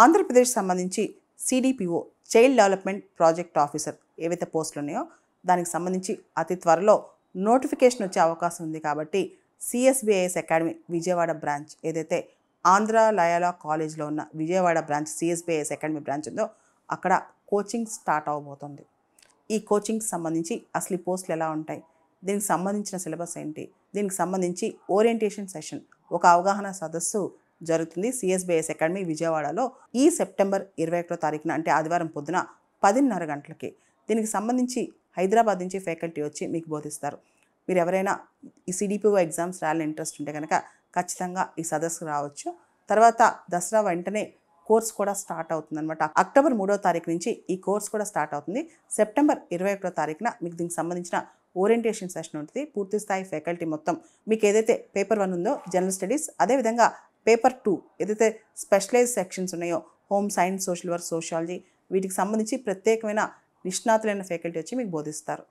ఆంధ్రప్రదేశ్ సంబంధించి CDPO child development project officer ఏవైతే పోస్టులు ఉన్నాయో దానికి సంబంధించి అతి త్వరలో నోటిఫికేషన్ వచ్చే అవకాశం ఉంది. కాబట్టి సిఎస్బిఐఎస్ అకాడమీ విజయవాడ బ్రాంచ్ ఏదైతే ఆంధ్ర లయోలా కాలేజ్లో ఉన్న Vijayawada branch CSBIS academy branch ఉందో అక్కడ కోచింగ్ స్టార్ట్ అవబోతుంది. ఈ కోచింగ్కి సంబంధించి అసలు ఈ పోస్టులు ఎలా ఉంటాయి, దీనికి సంబంధించిన సిలబస్ ఏంటి, దీనికి సంబంధించి ఓరియంటేషన్ సెషన్ ఒక అవగాహన సదస్సు జరుగుతుంది సిఎస్బిఐఎస్ అకాడమీ విజయవాడలో ఈ సెప్టెంబర్ 21వ తారీఖున అంటే ఆదివారం పొద్దున 10:30 గంటలకి. దీనికి సంబంధించి హైదరాబాద్ నుంచి ఫ్యాకల్టీ వచ్చి మీకు బోధిస్తారు. మీరు ఎవరైనా ఈ సిడిపిఓ ఎగ్జామ్స్ రాయాలని ఇంట్రెస్ట్ ఉంటే కనుక ఖచ్చితంగా ఈ సదస్సుకు రావచ్చు. తర్వాత దసరా వెంటనే కోర్స్ కూడా స్టార్ట్ అవుతుంది అనమాట. అక్టోబర్ 3వ తారీఖు నుంచి ఈ కోర్స్ కూడా స్టార్ట్ అవుతుంది. సెప్టెంబర్ 21వ తారీఖున మీకు దీనికి సంబంధించిన ఓరియంటేషన్ సెషన్ ఉంటుంది. పూర్తి స్థాయి ఫ్యాకల్టీ మొత్తం మీకు ఏదైతే పేపర్ 1 ఉందో జనరల్ స్టడీస్, అదేవిధంగా పేపర్ 2 ఏదైతే స్పెషలైజ్ సెక్షన్స్ ఉన్నాయో home science, social work, sociology, వీటికి సంబంధించి ప్రత్యేకమైన నిష్ణాతులైన ఫ్యాకల్టీ వచ్చి మీకు బోధిస్తారు.